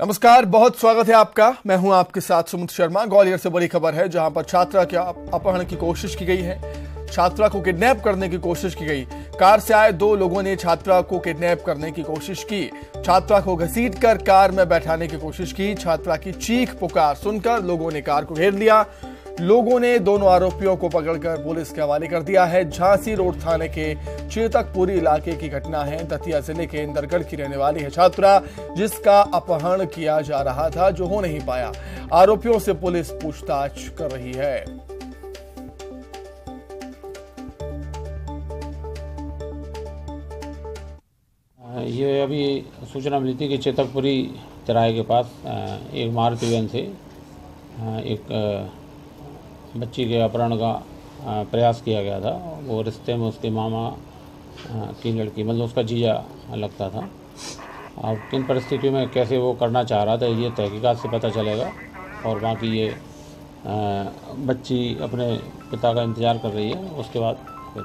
नमस्कार, बहुत स्वागत है आपका। मैं हूं आपके साथ सुमित शर्मा। ग्वालियर से बड़ी खबर है, जहां पर छात्रा के अपहरण की कोशिश की गई है। छात्रा को किडनैप करने की कोशिश की गई। कार से आए दो लोगों ने छात्रा को किडनैप करने की कोशिश की। छात्रा को घसीटकर कार में बैठाने की कोशिश की। छात्रा की चीख पुकार सुनकर लोगों ने कार को घेर लिया। लोगों ने दोनों आरोपियों को पकड़कर पुलिस के हवाले कर दिया है। झांसी रोड थाने के चेतकपुरी इलाके की घटना है। दतिया जिले के इंदरगढ़ की रहने वाली है छात्रा, जिसका अपहरण किया जा रहा था, जो हो नहीं पाया। आरोपियों से पुलिस पूछताछ कर रही है। ये अभी सूचना मिली थी कि चेतकपुरी चौराहे के पास एक मारुति वैन से एक बच्ची के अपहरण का प्रयास किया गया था। वो रिश्ते में उसके मामा की लड़की, मतलब उसका जीजा लगता था। अब किन परिस्थितियों में कैसे वो करना चाह रहा था, ये तहकीकात से पता चलेगा। और बाकी ये बच्ची अपने पिता का इंतज़ार कर रही है। उसके बाद फिर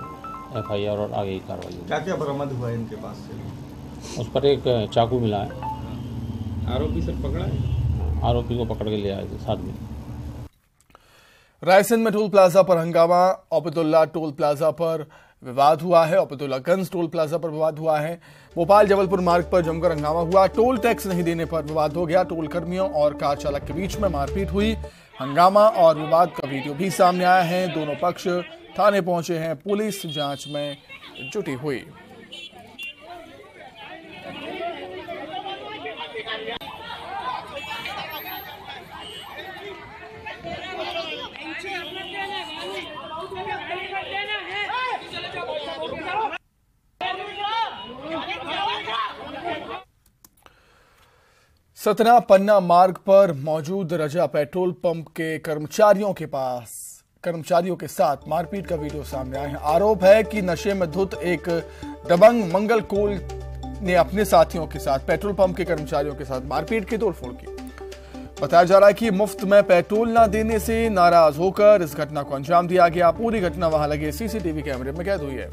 FIR और आगे की कार्रवाई। क्या क्या बरामद हुआ है इनके पास से? उस पर एक चाकू मिला है। आरोपी सर पकड़ा है? आरोपी को पकड़ के ले आए थे साथ में। रायसेन में टोल प्लाजा पर हंगामा। ओबेदुल्ला टोल प्लाजा पर विवाद हुआ है। ओबेदुल्लागंज टोल प्लाजा पर विवाद हुआ है। भोपाल जबलपुर मार्ग पर जमकर हंगामा हुआ। टोल टैक्स नहीं देने पर विवाद हो गया। टोल कर्मियों और कार चालक के बीच में मारपीट हुई। हंगामा और विवाद का वीडियो भी सामने आया है। दोनों पक्ष थाने पहुंचे हैं। पुलिस जांच में जुटी हुई। सतना पन्ना मार्ग पर मौजूद रजा पेट्रोल पंप के कर्मचारियों के साथ मारपीट का वीडियो सामने आया है। आरोप है कि नशे में धुत एक दबंग मंगल कोल ने अपने साथियों के साथ पेट्रोल पंप के कर्मचारियों के साथ मारपीट की, तोड़फोड़ की। बताया जा रहा है कि मुफ्त में पेट्रोल न देने से नाराज होकर इस घटना को अंजाम दिया गया। पूरी घटना वहां लगे CCTV कैमरे में कैद हुई है।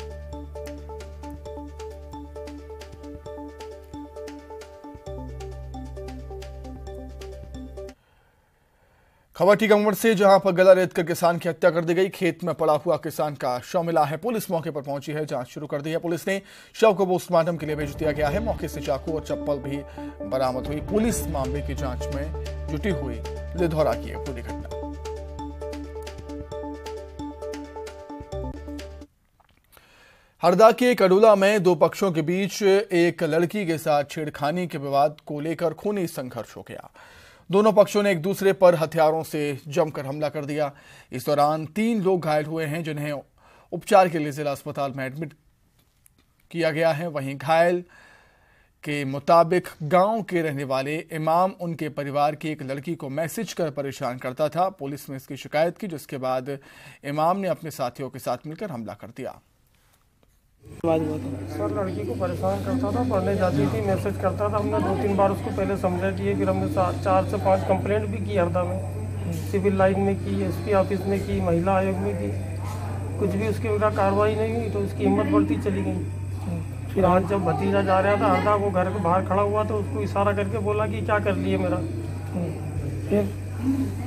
खबर टीकमगढ़ से, जहां पर गला रेत कर किसान की हत्या कर दी गई। खेत में पड़ा हुआ किसान का शव मिला है। पुलिस मौके पर पहुंची है, जांच शुरू कर दी है। पुलिस ने शव को पोस्टमार्टम के लिए भेज दिया गया है। मौके से चाकू और चप्पल भी बरामद हुई। पुलिस मामले की जांच में जुटी हुई। लिधौरा की है पूरी घटना। हरदा के कडोला में दो पक्षों के बीच एक लड़की के साथ छेड़खानी के विवाद को लेकर खूनी संघर्ष हो गया। दोनों पक्षों ने एक दूसरे पर हथियारों से जमकर हमला कर दिया। इस दौरान 3 लोग घायल हुए हैं, जिन्हें उपचार के लिए जिला अस्पताल में एडमिट किया गया है। वहीं घायल के मुताबिक गांव के रहने वाले इमाम उनके परिवार की एक लड़की को मैसेज कर परेशान करता था। पुलिस ने इसकी शिकायत की, जिसके बाद इमाम ने अपने साथियों के साथ मिलकर हमला कर दिया। सर, लड़की को परेशान करता था, पढ़ने जाती थी, मैसेज करता था। हमने 2-3 बार उसको पहले समझा दिए। फिर हमने 4 से 5 कंप्लेंट भी की हरदा में, सिविल लाइन में की, SP ऑफिस में की, महिला आयोग में की। कुछ भी उसके बिना कार्रवाई नहीं हुई, तो उसकी हिम्मत बढ़ती चली गई। फिर आज जब भतीजा जा रहा था हरदा, वो घर के बाहर खड़ा हुआ तो उसको इशारा करके बोला कि क्या कर लिए मेरा।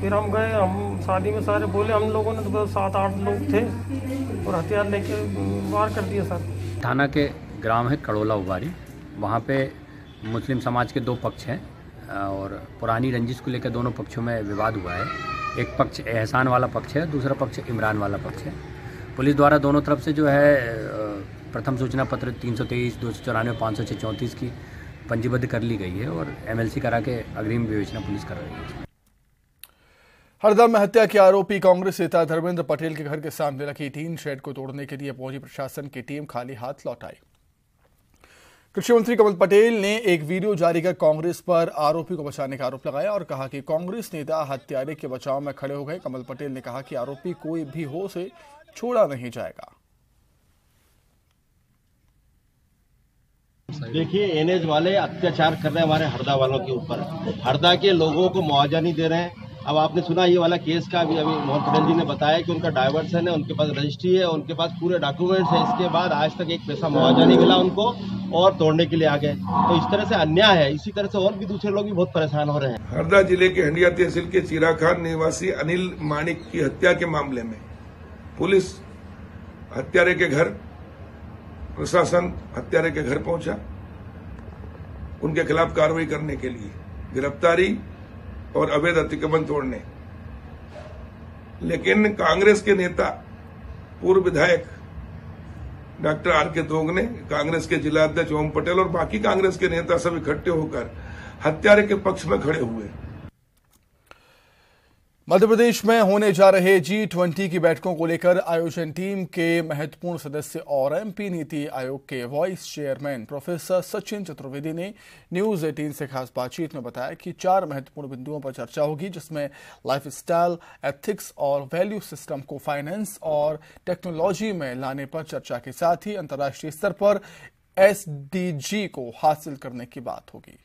फिर हम गए, हम शादी में सारे बोले। हम लोगों ने तो 7-8 लोग थे और हथियार लेके वार कर दिया। सर, थाना के ग्राम है कडोला उबारी, वहाँ पे मुस्लिम समाज के 2 पक्ष हैं और पुरानी रंजिश को लेकर दोनों पक्षों में विवाद हुआ है। एक पक्ष एहसान वाला पक्ष है, दूसरा पक्ष इमरान वाला पक्ष है। पुलिस द्वारा दोनों तरफ से जो है प्रथम सूचना पत्र 323, 294, 534 की पंजीबद्ध कर ली गई है और MLC करा के अग्रिम विवेचना पुलिस कर रही है। हरदा में हत्या के आरोपी कांग्रेस नेता धर्मेंद्र पटेल के घर के सामने रखी टीन शेड को तोड़ने के लिए पहुंची प्रशासन की टीम खाली हाथ लौट आई। कृषि मंत्री कमल पटेल ने एक वीडियो जारी कर कांग्रेस पर आरोपी को बचाने का आरोप लगाया और कहा कि कांग्रेस नेता हत्यारे के बचाव में खड़े हो गए। कमल पटेल ने कहा कि आरोपी कोई भी हो, उसे छोड़ा नहीं जाएगा। देखिए, NH वाले अत्याचार कर रहे हैं हमारे हरदा वालों के ऊपर। हरदा के लोगों को मुआवजा नहीं दे रहे हैं। अब आपने सुना ये वाला केस का, अभी मोहन पटेल जी ने बताया कि उनका डाइवर्सन है, उनके पास रजिस्ट्री है, उनके पास पूरे डॉक्यूमेंट्स है। इसके बाद आज तक एक पैसा मुआवजा नहीं मिला उनको। और तोड़ने के लिए आ गए। तो इस तरह से अन्याय है। इसी तरह से और भी दूसरे लोग भी बहुत परेशान हो रहे हैं। हरदा जिले के हंडिया तहसील के चिराखान निवासी अनिल माणिक की हत्या के मामले में पुलिस हत्यारे के घर, प्रशासन हत्यारे के घर पहुंचा उनके खिलाफ कार्रवाई करने के लिए, गिरफ्तारी और अवैध अतिक्रमण तोड़ने। लेकिन कांग्रेस के नेता, पूर्व विधायक डॉक्टर आर.के. दोगने, कांग्रेस के जिला अध्यक्ष ओम पटेल और बाकी कांग्रेस के नेता सब इकट्ठे होकर हत्यारे के पक्ष में खड़े हुए। मध्य प्रदेश में होने जा रहे G20 की बैठकों को लेकर आयोजन टीम के महत्वपूर्ण सदस्य और एमपी नीति आयोग के vice chairman professor Sachin Chaturvedi ने न्यूज 18 से खास बातचीत में बताया कि 4 महत्वपूर्ण बिंदुओं पर चर्चा होगी, जिसमें लाइफस्टाइल, एथिक्स और वैल्यू सिस्टम को फाइनेंस और टेक्नोलॉजी में लाने पर चर्चा के साथ ही अंतर्राष्ट्रीय स्तर पर SDG को हासिल करने की बात होगी।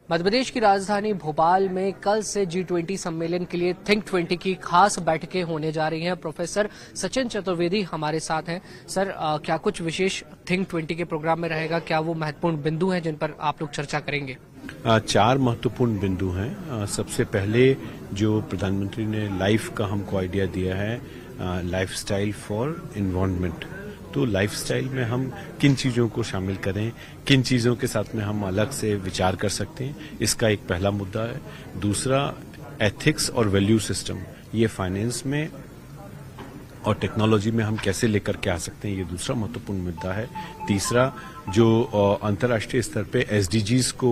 मध्य प्रदेश की राजधानी भोपाल में कल से G20 सम्मेलन के लिए थिंक 20 की खास बैठकें होने जा रही हैं। प्रोफेसर सचिन चतुर्वेदी हमारे साथ हैं। सर, क्या कुछ विशेष थिंक 20 के प्रोग्राम में रहेगा? क्या वो महत्वपूर्ण बिंदु हैं जिन पर आप लोग चर्चा करेंगे? 4 महत्वपूर्ण बिंदु हैं। सबसे पहले जो प्रधानमंत्री ने लाइफ का हमको आइडिया दिया है, लाइफस्टाइल फॉर एनवायरनमेंट। तो लाइफस्टाइल में हम किन चीजों को शामिल करें, किन चीजों के साथ में हम अलग से विचार कर सकते हैं, इसका एक पहला मुद्दा है। दूसरा, एथिक्स और वैल्यू सिस्टम, ये फाइनेंस में और टेक्नोलॉजी में हम कैसे लेकर के आ सकते हैं, ये दूसरा महत्वपूर्ण मुद्दा है। तीसरा, जो अंतर्राष्ट्रीय स्तर पे SDGs को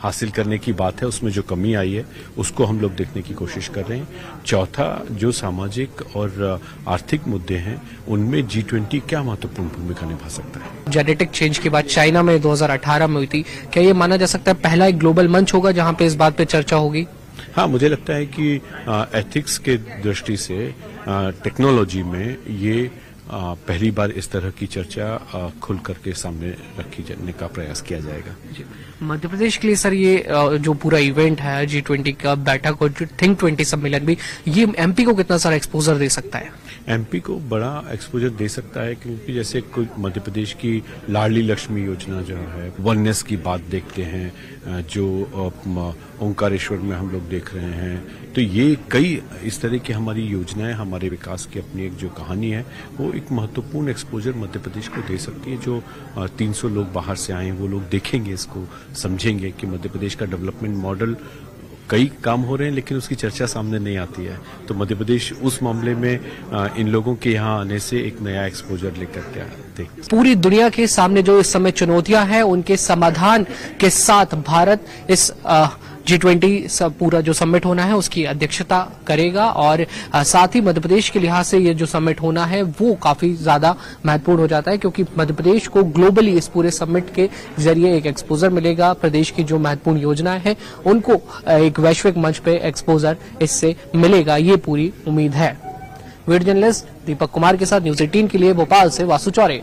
हासिल करने की बात है, उसमें जो कमी आई है उसको हम लोग देखने की कोशिश कर रहे हैं। चौथा, जो सामाजिक और आर्थिक मुद्दे हैं उनमें G20 क्या महत्वपूर्ण भूमिका निभा सकता है। जेनेटिक चेंज की बात चाइना में 2018 में हुई थी, क्या ये माना जा सकता है पहला एक ग्लोबल मंच होगा जहां पे इस बात पे चर्चा होगी? हाँ, मुझे लगता है कि एथिक्स के दृष्टि से टेक्नोलॉजी में ये पहली बार इस तरह की चर्चा खुल करके सामने रखी जाने का प्रयास किया जाएगा। मध्य प्रदेश के लिए सर ये जो पूरा इवेंट है G20 का बैठक और जो थिंक 20 सम्मेलन भी, ये एमपी को कितना सारा एक्सपोजर दे सकता है? एमपी को बड़ा एक्सपोजर दे सकता है, क्योंकि जैसे कोई मध्य प्रदेश की लाडली लक्ष्मी योजना जो है, वननेस की बात देखते हैं, जो ओंकारेश्वर में हम लोग देख रहे हैं, तो ये कई इस तरह की हमारी योजनाएं, हमारे विकास की अपनी एक जो कहानी है, वो एक महत्वपूर्ण एक्सपोजर मध्य प्रदेश को दे सकती है। जो 300 लोग बाहर से आए हैं वो लोग देखेंगे, इसको समझेंगे कि मध्य प्रदेश का डेवलपमेंट मॉडल, कई काम हो रहे हैं लेकिन उसकी चर्चा सामने नहीं आती है। तो मध्य प्रदेश उस मामले में इन लोगों के यहाँ आने से एक नया एक्सपोजर लेकर के आते। पूरी दुनिया के सामने जो इस समय चुनौतियां हैं उनके समाधान के साथ भारत इस G20 पूरा जो समिट होना है उसकी अध्यक्षता करेगा और साथ ही मध्य प्रदेश के लिहाज से ये जो समिट होना है वो काफी ज्यादा महत्वपूर्ण हो जाता है, क्योंकि मध्य प्रदेश को ग्लोबली इस पूरे समिट के जरिए एक एक्सपोजर मिलेगा। प्रदेश की जो महत्वपूर्ण योजनाएं हैं उनको एक वैश्विक मंच पे एक्सपोजर इससे मिलेगा, ये पूरी उम्मीद है। वीडियो जर्नलिस्ट दीपक कुमार के साथ न्यूज 18 के लिए भोपाल से वासु चौरे।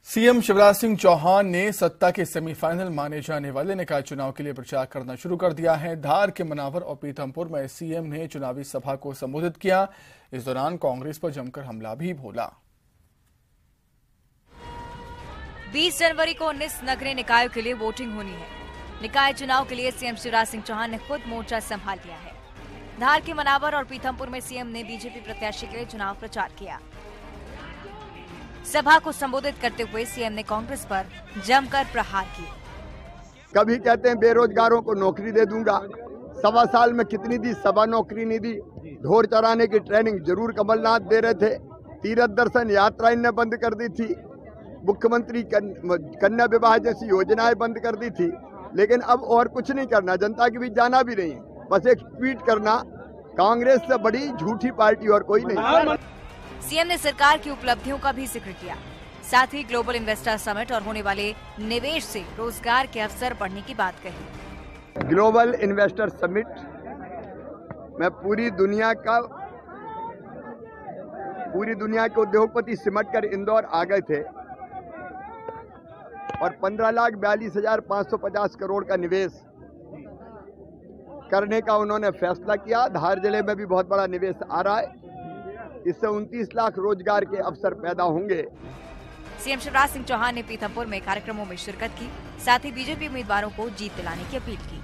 सीएम शिवराज सिंह चौहान ने सत्ता के सेमीफाइनल माने जाने वाले निकाय चुनाव के लिए प्रचार करना शुरू कर दिया है। धार के मनावर और पीथमपुर में सीएम ने चुनावी सभा को संबोधित किया। इस दौरान कांग्रेस पर जमकर हमला भी बोला। 20 जनवरी को 19 नगरीय निकायों के लिए वोटिंग होनी है। निकाय चुनाव के लिए सीएम शिवराज सिंह चौहान ने खुद मोर्चा संभाल लिया है। धार के मनावर और पीथमपुर में सीएम ने बीजेपी प्रत्याशी के लिए चुनाव प्रचार किया। सभा को संबोधित करते हुए सीएम ने कांग्रेस पर जमकर प्रहार किए। कभी कहते हैं बेरोजगारों को नौकरी दे दूंगा, 1.25 साल में कितनी दी? 1.25 नौकरी नहीं दी। ढोर चराने की ट्रेनिंग जरूर कमलनाथ दे रहे थे। तीर्थ दर्शन यात्रा इनने बंद कर दी थी। मुख्यमंत्री कन्या विवाह जैसी योजनाएं बंद कर दी थी। लेकिन अब और कुछ नहीं करना, जनता के बीच जाना भी नहीं, बस एक ट्वीट करना। कांग्रेस से बड़ी झूठी पार्टी और कोई नहीं। सीएम ने सरकार की उपलब्धियों का भी जिक्र किया। साथ ही ग्लोबल इन्वेस्टर समिट और होने वाले निवेश से रोजगार के अवसर बढ़ने की बात कही। ग्लोबल इन्वेस्टर समिट में पूरी दुनिया के उद्योगपति सिमट कर इंदौर आ गए थे और 15,42,550 करोड़ का निवेश करने का उन्होंने फैसला किया। धार जिले में भी बहुत बड़ा निवेश आ रहा है। इससे 29 लाख रोजगार के अवसर पैदा होंगे। सीएम शिवराज सिंह चौहान ने पीथमपुर में कार्यक्रमों में शिरकत की, साथ ही बीजेपी उम्मीदवारों को जीत दिलाने की अपील की।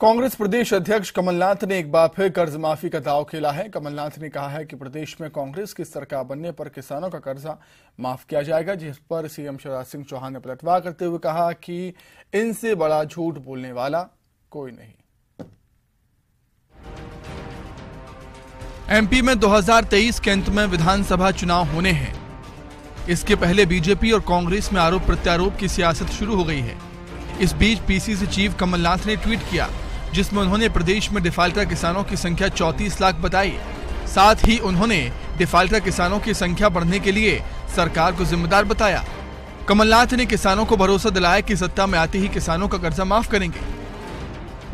कांग्रेस प्रदेश अध्यक्ष कमलनाथ ने एक बार फिर कर्ज माफी का दांव खेला है। कमलनाथ ने कहा है कि प्रदेश में कांग्रेस की सरकार बनने पर किसानों का कर्जा माफ किया जाएगा, जिस पर सीएम शिवराज सिंह चौहान ने पलटवार करते हुए कहा कि इनसे बड़ा झूठ बोलने वाला कोई नहीं। एमपी में 2023 के अंत में विधानसभा चुनाव होने हैं। इसके पहले बीजेपी और कांग्रेस में आरोप प्रत्यारोप की सियासत शुरू हो गई है। इस बीच पीसीसी चीफ कमलनाथ ने ट्वीट किया, जिसमें उन्होंने प्रदेश में डिफाल्टर किसानों की संख्या 34 लाख बताई। साथ ही उन्होंने डिफाल्टर किसानों की संख्या बढ़ने के लिए सरकार को जिम्मेदार बताया। कमलनाथ ने किसानों को भरोसा दिलाया कि सत्ता में आते ही किसानों का कर्जा माफ करेंगे।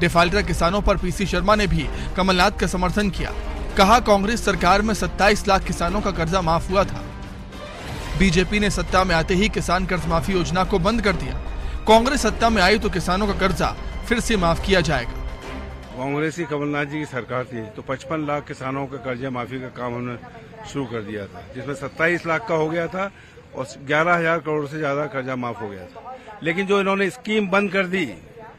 डिफाल्टर किसानों पर पीसी शर्मा ने भी कमलनाथ का समर्थन किया। कहा, कांग्रेस सरकार में 27 लाख किसानों का कर्जा माफ हुआ था। बीजेपी ने सत्ता में आते ही किसान कर्ज माफी योजना को बंद कर दिया। कांग्रेस सत्ता में आई तो किसानों का कर्जा फिर से माफ किया जाएगा। कांग्रेस की कमलनाथ जी की सरकार थी तो 55 लाख किसानों का कर्जा माफी का काम हमने शुरू कर दिया था, जिसमें 27 लाख का हो गया था और 11,000 करोड़ से ज्यादा कर्जा माफ हो गया था। लेकिन जो इन्होंने स्कीम बंद कर दी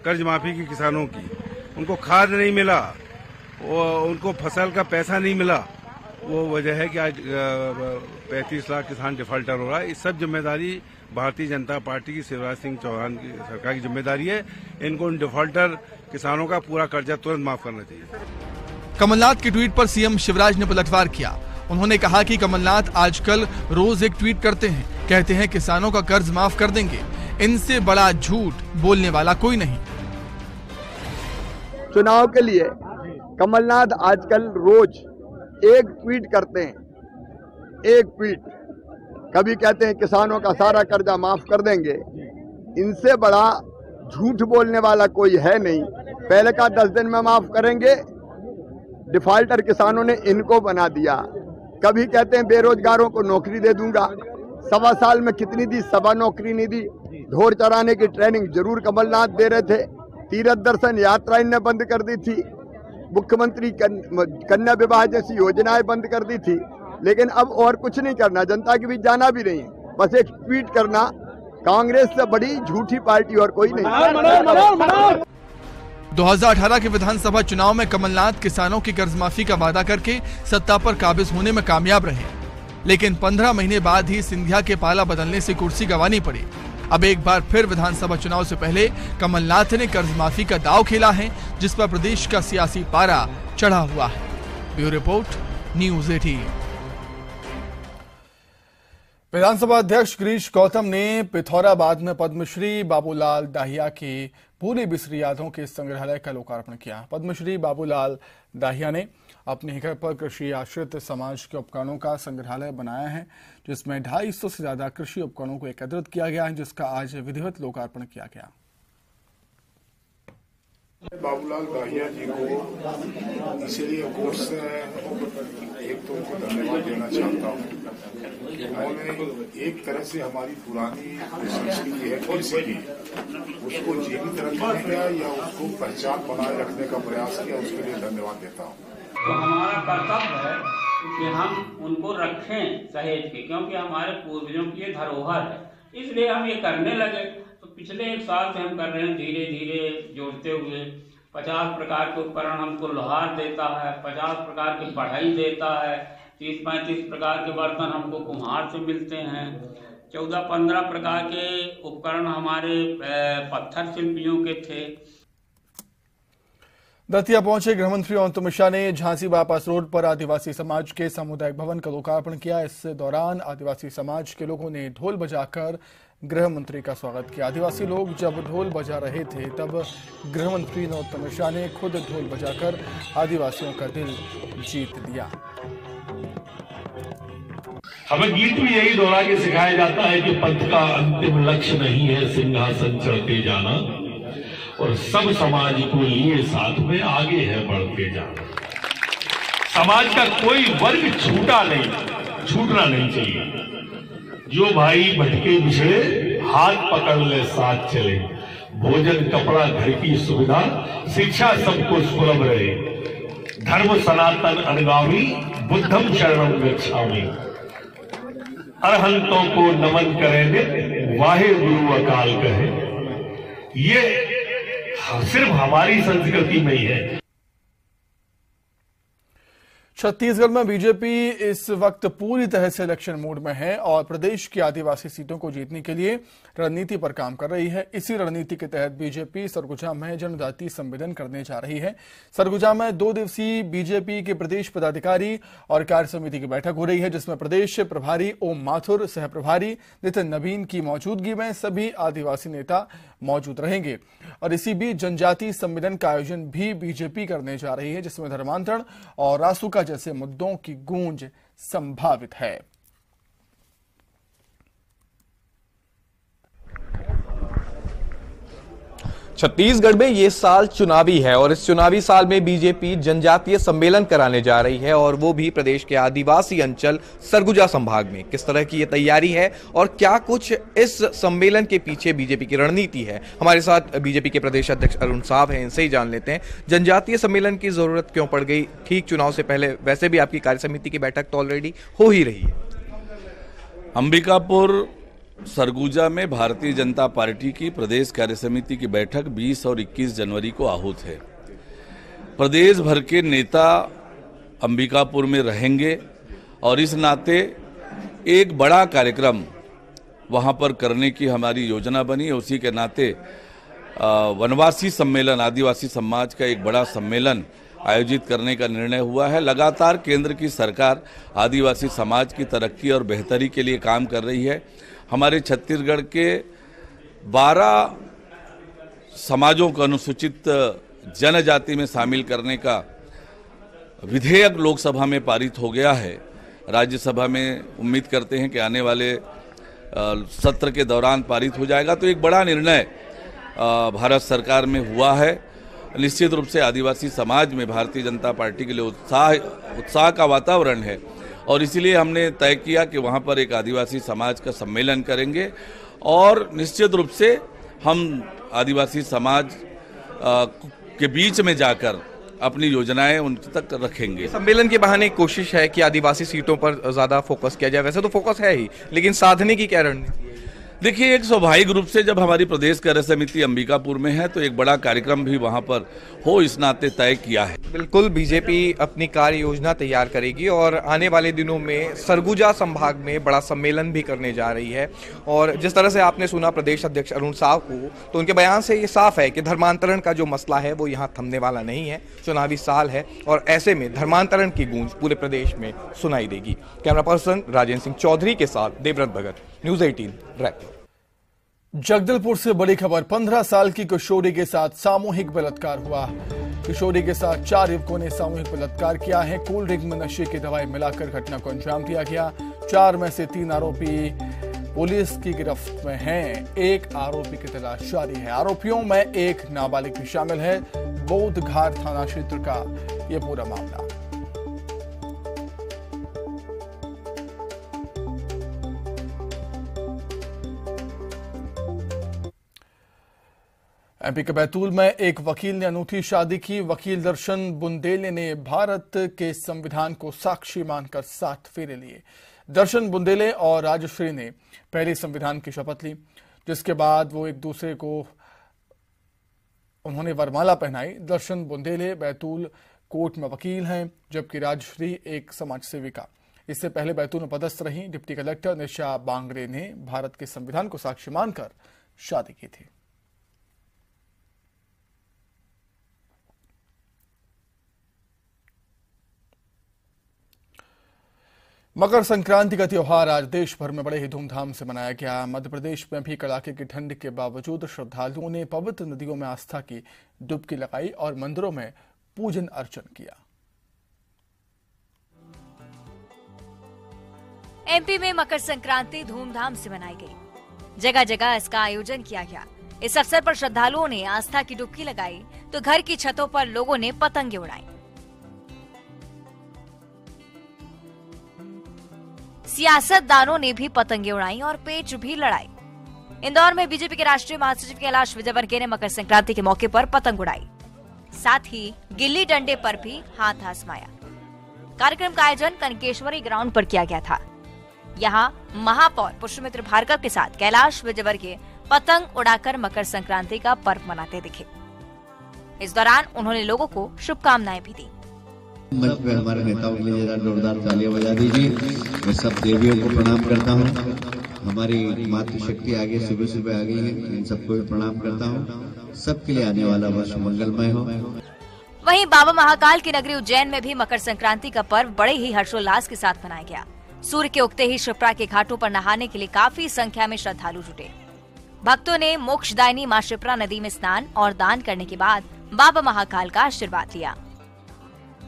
कर्ज माफी की किसानों की, उनको खाद नहीं मिला, उनको फसल का पैसा नहीं मिला, वो वजह है कि आज 35 लाख किसान डिफाल्टर हो रहा है। इस सब जिम्मेदारी भारतीय जनता पार्टी की शिवराज सिंह चौहान की सरकार की जिम्मेदारी है। इनको उन डिफाल्टर किसानों का पूरा कर्जा तुरंत माफ करना चाहिए। कमलनाथ के ट्वीट पर सीएम शिवराज ने पलटवार किया। उन्होंने कहा कि कमलनाथ आजकल रोज एक ट्वीट करते हैं, कहते हैं किसानों का कर्ज माफ कर देंगे। इनसे बड़ा झूठ बोलने वाला कोई नहीं। चुनाव के लिए कमलनाथ आजकल रोज एक ट्वीट करते हैं, एक ट्वीट। कभी कहते हैं किसानों का सारा कर्जा माफ कर देंगे। इनसे बड़ा झूठ बोलने वाला कोई है नहीं। पहले का 10 दिन में माफ करेंगे, डिफाल्टर किसानों ने इनको बना दिया। कभी कहते हैं बेरोजगारों को नौकरी दे दूंगा। 1.25 साल में कितनी दी? 1.25 नौकरी नहीं दी। ढोर चराने की ट्रेनिंग जरूर कमलनाथ दे रहे थे। तीर्थ दर्शन यात्रा इनने बंद कर दी थी। मुख्यमंत्री कन्या विवाह जैसी योजनाएं बंद कर दी थी। लेकिन अब और कुछ नहीं करना, जनता के बीच जाना भी नहीं है, बस एक ट्वीट करना। कांग्रेस से बड़ी झूठी पार्टी और कोई नहीं। 2018 के विधानसभा चुनाव में कमलनाथ किसानों की कर्ज माफी का वादा करके सत्ता पर काबिज होने में कामयाब रहे, लेकिन 15 महीने बाद ही सिंधिया के पाला बदलने से कुर्सी गंवानी पड़ी। अब एक बार फिर विधानसभा चुनाव से पहले कमलनाथ ने कर्ज माफी का दांव खेला है, जिस पर प्रदेश का सियासी पारा चढ़ा हुआ है। Bureau report, news 18। विधानसभा अध्यक्ष गिरीश गौतम ने पिथौराबाद में पद्मश्री बाबूलाल दाहिया की पूरी बिसरी यादों के संग्रहालय का लोकार्पण किया। पद्मश्री बाबूलाल दाहिया ने अपने घर पर कृषि आश्रित समाज के उपकरणों का संग्रहालय बनाया है, जिसमें 250 से ज्यादा कृषि उपकरणों को एकत्रित किया गया है, जिसका आज विधिवत लोकार्पण किया गया। बाबूलाल दाहिया जी को इसलिए कोर्स से एक तो उनको धन्यवाद देना चाहता हूँ। उन्होंने एक तरह से हमारी पुरानी संस्कृति है कृषि की, उसको जीवित रखने का या उसको पहचान बनाए रखने का प्रयास किया, उसके लिए धन्यवाद देता हूँ। तो हमारा कर्तव्य है कि हम उनको रखें सहेज के, क्योंकि हमारे पूर्वजों की ये धरोहर है। इसलिए हम ये करने लगे। तो पिछले 1 साल से हम कर रहे हैं, धीरे धीरे जोड़ते हुए। 50 प्रकार के उपकरण हमको लोहार देता है, 50 प्रकार की बढ़ई देता है, 30-35 प्रकार के बर्तन हमको कुम्हार से मिलते हैं, 14-15 प्रकार के उपकरण हमारे पत्थर शिल्पियों के थे। दतिया पहुंचे गृह मंत्री अमित मिश्रा ने झांसी बाईपास रोड पर आदिवासी समाज के सामुदायिक भवन का लोकार्पण किया। इस दौरान आदिवासी समाज के लोगों ने ढोल बजाकर गृह मंत्री का स्वागत किया। आदिवासी लोग जब ढोल बजा रहे थे तब गृह मंत्री अमित मिश्रा ने खुद ढोल बजाकर आदिवासियों का दिल जीत लिया। हमें गीत भी यही दोहरा के सिखाया जाता है कि पंथ का अंतिम लक्ष्य नहीं है सिंहासन चढ़ते जाना, और सब समाज को लिए साथ में आगे है बढ़ते जाना। समाज का कोई वर्ग छूटना नहीं चाहिए। जो भाई भटके बिछड़े हाथ पकड़ ले साथ चले, भोजन कपड़ा घर की सुविधा शिक्षा सबको सुलभ रहे, धर्म सनातन अनुगामी बुद्धम शरणम गच्छामि। अरहंतों को नमन करें दे वाहे गुरु अकाल कहे। ये सिर्फ हमारी संस्कृति में ही है। छत्तीसगढ़ में बीजेपी इस वक्त पूरी तरह से इलेक्शन मोड में है और प्रदेश की आदिवासी सीटों को जीतने के लिए रणनीति पर काम कर रही है। इसी रणनीति के तहत बीजेपी सरगुजा में जनजातीय सम्मेलन करने जा रही है। सरगुजा में 2 दिवसीय बीजेपी के प्रदेश पदाधिकारी और कार्य समिति की बैठक हो रही है, जिसमें प्रदेश प्रभारी ओम माथुर, सह प्रभारी नितिन नवीन की मौजूदगी में सभी आदिवासी नेता मौजूद रहेंगे। और इसी बीच जनजातीय सम्मेलन का आयोजन भी बीजेपी करने जा रही है, जिसमें धर्मांतरण और रासुका जैसे मुद्दों की गूंज संभावित है। छत्तीसगढ़ में ये साल चुनावी है और इस चुनावी साल में बीजेपी जनजातीय सम्मेलन कराने जा रही है और वो भी प्रदेश के आदिवासी अंचल सरगुजा संभाग में। किस तरह की ये तैयारी है और क्या कुछ इस सम्मेलन के पीछे बीजेपी की रणनीति है, हमारे साथ बीजेपी के प्रदेश अध्यक्ष अरुण साहब हैं, इनसे ही जान लेते हैं। जनजातीय सम्मेलन की जरूरत क्यों पड़ गई ठीक चुनाव से पहले? वैसे भी आपकी कार्य समिति की बैठक तो ऑलरेडी हो ही रही है। अंबिकापुर सरगुजा में भारतीय जनता पार्टी की प्रदेश कार्य समिति की बैठक 20 और 21 जनवरी को आहूत है। प्रदेश भर के नेता अंबिकापुर में रहेंगे और इस नाते एक बड़ा कार्यक्रम वहां पर करने की हमारी योजना बनी है। उसी के नाते वनवासी सम्मेलन, आदिवासी समाज का एक बड़ा सम्मेलन आयोजित करने का निर्णय हुआ है। लगातार केंद्र की सरकार आदिवासी समाज की तरक्की और बेहतरी के लिए काम कर रही है। हमारे छत्तीसगढ़ के 12 समाजों को अनुसूचित जनजाति में शामिल करने का विधेयक लोकसभा में पारित हो गया है। राज्यसभा में उम्मीद करते हैं कि आने वाले सत्र के दौरान पारित हो जाएगा। तो एक बड़ा निर्णय भारत सरकार में हुआ है। निश्चित रूप से आदिवासी समाज में भारतीय जनता पार्टी के लिए उत्साह का वातावरण है और इसीलिए हमने तय किया कि वहाँ पर एक आदिवासी समाज का सम्मेलन करेंगे और निश्चित रूप से हम आदिवासी समाज के बीच में जाकर अपनी योजनाएं उन तक रखेंगे। सम्मेलन के बहाने कोशिश है कि आदिवासी सीटों पर ज्यादा फोकस किया जाए। वैसे तो फोकस है ही, लेकिन साधने की क्या रणनीति? देखिए, एक स्वाभाविक रूप से जब हमारी प्रदेश कार्य समिति अंबिकापुर में है तो एक बड़ा कार्यक्रम भी वहां पर हो, इस नाते तय किया है। बिल्कुल, बीजेपी अपनी कार्य योजना तैयार करेगी और आने वाले दिनों में सरगुजा संभाग में बड़ा सम्मेलन भी करने जा रही है। और जिस तरह से आपने सुना प्रदेश अध्यक्ष अरुण साहब को, तो उनके बयान से ये साफ है कि धर्मांतरण का जो मसला है वो यहाँ थमने वाला नहीं है। चुनावी साल है और ऐसे में धर्मांतरण की गूंज पूरे प्रदेश में सुनाई देगी। कैमरा पर्सन राजेंद्र सिंह चौधरी के साथ देवव्रत भगत, न्यूज 18 रायपुर। जगदलपुर से बड़ी खबर। 15 साल की किशोरी के साथ सामूहिक बलात्कार हुआ। किशोरी के साथ 4 युवकों ने सामूहिक बलात्कार किया है। कोल्ड ड्रिंक में नशे की दवाई मिलाकर घटना को अंजाम दिया गया। 4 में से 3 आरोपी पुलिस की गिरफ्त में हैं। 1 आरोपी की तलाश जारी है। आरोपियों में 1 नाबालिग भी शामिल है। बोधघाट थाना क्षेत्र का यह पूरा मामला। एमपी के बैतूल में एक वकील ने अनूठी शादी की। वकील दर्शन बुंदेले ने भारत के संविधान को साक्षी मानकर 7 फेरे लिए। दर्शन बुंदेले और राजश्री ने पहले संविधान की शपथ ली, जिसके बाद वो एक दूसरे को उन्होंने वरमाला पहनाई। दर्शन बुंदेले बैतूल कोर्ट में वकील हैं, जबकि राजश्री एक समाज सेविका। इससे पहले बैतूल में पदस्थ रही डिप्टी कलेक्टर निशा बांगरे ने भारत के संविधान को साक्षी मानकर शादी की थी। मकर संक्रांति का त्योहार आज देश भर में बड़े ही धूमधाम से मनाया गया। मध्य प्रदेश में भी कड़ाके की ठंड के बावजूद श्रद्धालुओं ने पवित्र नदियों में आस्था की डुबकी लगाई और मंदिरों में पूजन अर्चन किया। एमपी में मकर संक्रांति धूमधाम से मनाई गई। जगह जगह इसका आयोजन किया गया। इस अवसर पर श्रद्धालुओं ने आस्था की डुबकी लगाई तो घर की छतों पर लोगों ने पतंगे उड़ाई। सियासतदानों ने भी पतंगे उड़ाई और पेच भी लड़ाई। इंदौर में बीजेपी के राष्ट्रीय महासचिव कैलाश विजयवर्गीय ने मकर संक्रांति के मौके पर पतंग उड़ाई। साथ ही गिल्ली डंडे पर भी हाथ आजमाया। कार्यक्रम का आयोजन कनकेश्वरी ग्राउंड पर किया गया था। यहाँ महापौर पुष्पमित्र भार्गव के साथ कैलाश विजयवर्गीय पतंग उड़ाकर मकर संक्रांति का पर्व मनाते दिखे। इस दौरान उन्होंने लोगों को शुभकामनाएं भी दी। मंच पे हमारे नेताओं के लिए जरा जोरदार तालियां बजा दीजिए। मैं सब देवियों को प्रणाम करता हूं। हमारी मातृशक्ति आगे सुबह सुबह आ गई है, इन सबको भी प्रणाम करता हूं। सबके लिए आने वाला वर्ष मंगलमय हो। वहीं बाबा महाकाल की नगरी उज्जैन में भी मकर संक्रांति का पर्व बड़े ही हर्षोल्लास के साथ मनाया गया। सूर्य के उगते ही शिप्रा के घाटों पर नहाने के लिए काफी संख्या में श्रद्धालु जुटे। भक्तों ने मोक्षदायिनी मां शिप्रा नदी में स्नान और दान करने के बाद बाबा महाकाल का आशीर्वाद लिया।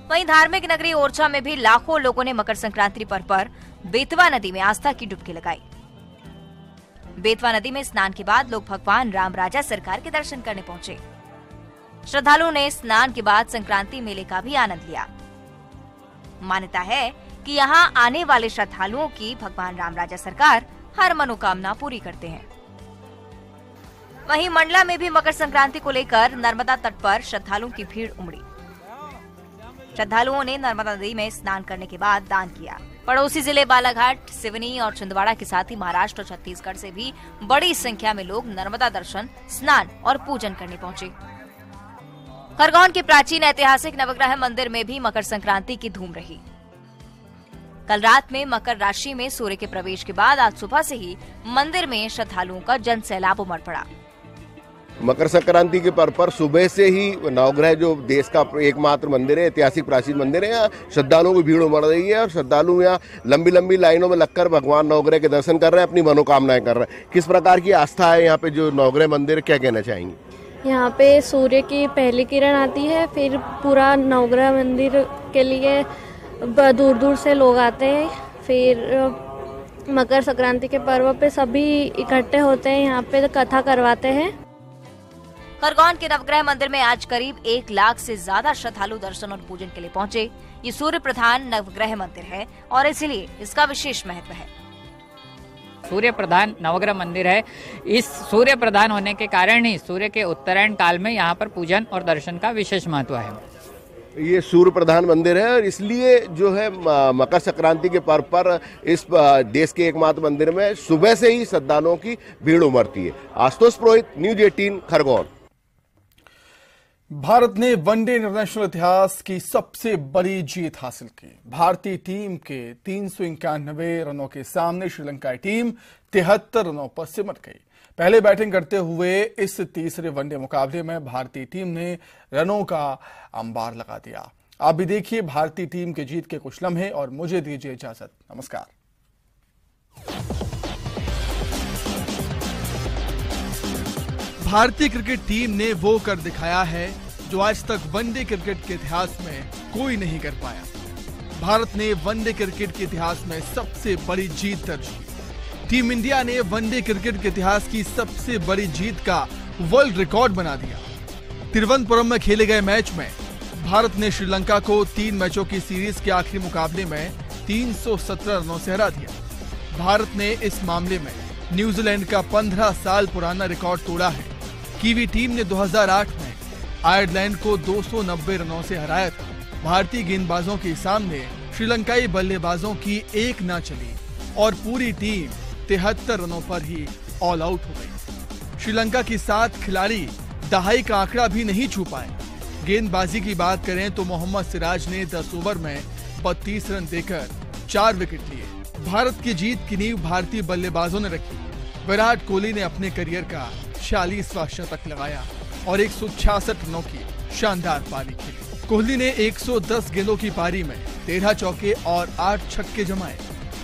वहीं धार्मिक नगरी ओरछा में भी लाखों लोगों ने मकर संक्रांति पर्व पर बेतवा नदी में आस्था की डुबकी लगाई। बेतवा नदी में स्नान के बाद लोग भगवान राम राजा सरकार के दर्शन करने पहुंचे। श्रद्धालुओं ने स्नान के बाद संक्रांति मेले का भी आनंद लिया। मान्यता है कि यहां आने वाले श्रद्धालुओं की भगवान राम राजा सरकार हर मनोकामना पूरी करते हैं। वहीं मंडला में भी मकर संक्रांति को लेकर नर्मदा तट पर श्रद्धालुओं की भीड़ उमड़ी। श्रद्धालुओं ने नर्मदा नदी में स्नान करने के बाद दान किया। पड़ोसी जिले बालाघाट, सिवनी और छिंदवाड़ा के साथ ही महाराष्ट्र और छत्तीसगढ़ से भी बड़ी संख्या में लोग नर्मदा दर्शन, स्नान और पूजन करने पहुंचे। खरगोन के प्राचीन ऐतिहासिक नवग्रह मंदिर में भी मकर संक्रांति की धूम रही। कल रात में मकर राशि में सूर्य के प्रवेश के बाद आज सुबह से ही मंदिर में श्रद्धालुओं का जन सैलाब उमड़ पड़ा। मकर संक्रांति के पर्व पर सुबह से ही नवग्रह जो देश का एकमात्र मंदिर है, ऐतिहासिक प्राचीन मंदिर है, यहाँ श्रद्धालुओं की भीड़ उमड़ रही है और श्रद्धालु यहाँ लंबी लंबी लाइनों में लगकर भगवान नवग्रह के दर्शन कर रहे हैं, अपनी मनोकामनाएं कर रहे हैं। किस प्रकार की आस्था है यहाँ पे जो नवग्रह मंदिर, क्या कहना चाहेंगे? यहाँ पे सूर्य की पहली किरण आती है, फिर पूरा नवग्रह मंदिर के लिए दूर दूर से लोग आते हैं। फिर मकर संक्रांति के पर्व पे सभी इकट्ठे होते हैं, यहाँ पे कथा करवाते हैं। खरगोन के नवग्रह मंदिर में आज करीब 1 लाख से ज्यादा श्रद्धालु दर्शन और पूजन के लिए पहुंचे। ये सूर्य प्रधान नवग्रह मंदिर है और इसलिए इसका विशेष महत्व है। सूर्य प्रधान नवग्रह मंदिर है। इस सूर्य प्रधान होने के कारण ही सूर्य के उत्तरायण काल में यहाँ पर पूजन और दर्शन का विशेष महत्व है। ये सूर्य प्रधान मंदिर है और इसलिए जो है मकर संक्रांति के पर्व पर इस देश के एकमात्र मंदिर में सुबह से ही श्रद्धालुओं की भीड़ उमड़ती है। आशुतोष पुरोहित, न्यूज 18 खरगोन। भारत ने वनडे इंटरनेशनल इतिहास की सबसे बड़ी जीत हासिल की। भारतीय टीम के 391 रनों के सामने श्रीलंकाई टीम 73 रनों पर सिमट गई। पहले बैटिंग करते हुए इस तीसरे वनडे मुकाबले में भारतीय टीम ने रनों का अंबार लगा दिया। आप भी देखिए भारतीय टीम की जीत के कुछ लम्हे और मुझे दीजिए इजाजत। नमस्कार। भारतीय क्रिकेट टीम ने वो कर दिखाया है जो आज तक वनडे क्रिकेट के इतिहास में कोई नहीं कर पाया। भारत ने वनडे क्रिकेट के इतिहास में सबसे बड़ी जीत दर्ज की। टीम इंडिया ने वनडे क्रिकेट के इतिहास की सबसे बड़ी जीत का वर्ल्ड रिकॉर्ड बना दिया। तिरुवनंतपुरम में खेले गए मैच में भारत ने श्रीलंका को 3 मैचों की सीरीज के आखिरी मुकाबले में 317 रनों से हरा दिया। भारत ने इस मामले में न्यूजीलैंड का 15 साल पुराना रिकॉर्ड तोड़ा है। कीवी टीम ने 2008 में आयरलैंड को 290 रनों से हराया था। भारतीय गेंदबाजों के सामने श्रीलंकाई बल्लेबाजों की एक ना चली और पूरी टीम 73 रनों पर ही ऑल आउट हो गई। श्रीलंका की 7 खिलाड़ी दहाई का आंकड़ा भी नहीं छू पाए। गेंदबाजी की बात करें तो मोहम्मद सिराज ने 10 ओवर में 32 रन देकर 4 विकेट लिए। भारत की जीत की नींव भारतीय बल्लेबाजों ने रखी। विराट कोहली ने अपने करियर का 46वां शतक लगाया और 166 रनों की शानदार पारी खेली। कोहली ने 110 गेंदों की पारी में 13 चौके और 8 छक्के जमाए।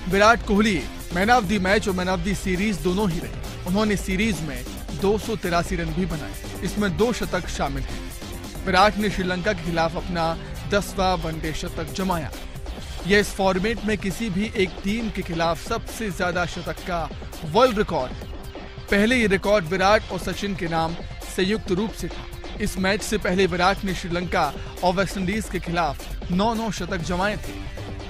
Virat Kohli man of the match और मैन ऑफ द सीरीज दोनों ही रहे। उन्होंने सीरीज में 283 रन भी बनाए, इसमें 2 शतक शामिल हैं। विराट ने श्रीलंका के खिलाफ अपना 10वां वनडे शतक जमाया। यह इस फॉर्मेट में किसी भी एक टीम के खिलाफ सबसे ज्यादा शतक का वर्ल्ड रिकॉर्ड है। पहले ये रिकॉर्ड विराट और सचिन के नाम संयुक्त रूप से था। इस मैच से पहले विराट ने श्रीलंका और वेस्टइंडीज के खिलाफ 9 शतक जमाए थे।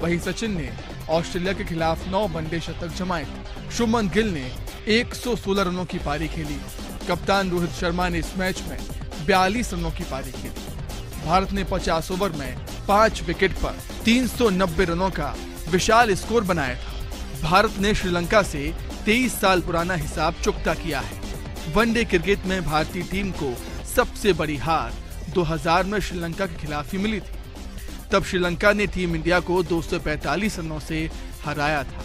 वहीं सचिन ने ऑस्ट्रेलिया के खिलाफ 9 वनडे शतक जमाए थे। शुभमन गिल ने 116 रनों की पारी खेली। कप्तान रोहित शर्मा ने इस मैच में 42 रनों की पारी खेली। भारत ने 50 ओवर में 5 विकेट पर 390 रनों का विशाल स्कोर बनाया था। भारत ने श्रीलंका से 23 साल पुराना हिसाब चुकता किया है। वनडे क्रिकेट में भारतीय टीम को सबसे बड़ी हार 2000 में श्रीलंका के खिलाफ ही मिली थी। तब श्रीलंका ने टीम इंडिया को 245 रनों से हराया था।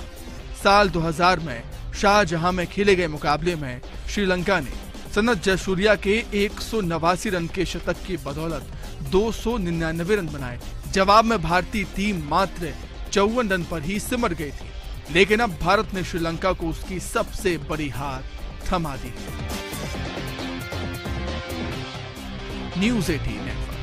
साल 2000 में शाहजहां में खेले गए मुकाबले में श्रीलंका ने सनत जयसूर्या के 189 रन के शतक की बदौलत 299 रन बनाए। जवाब में भारतीय टीम मात्र 54 रन पर ही सिमट गई थी, लेकिन अब भारत ने श्रीलंका को उसकी सबसे बड़ी हार थमा दी है। News 18 network.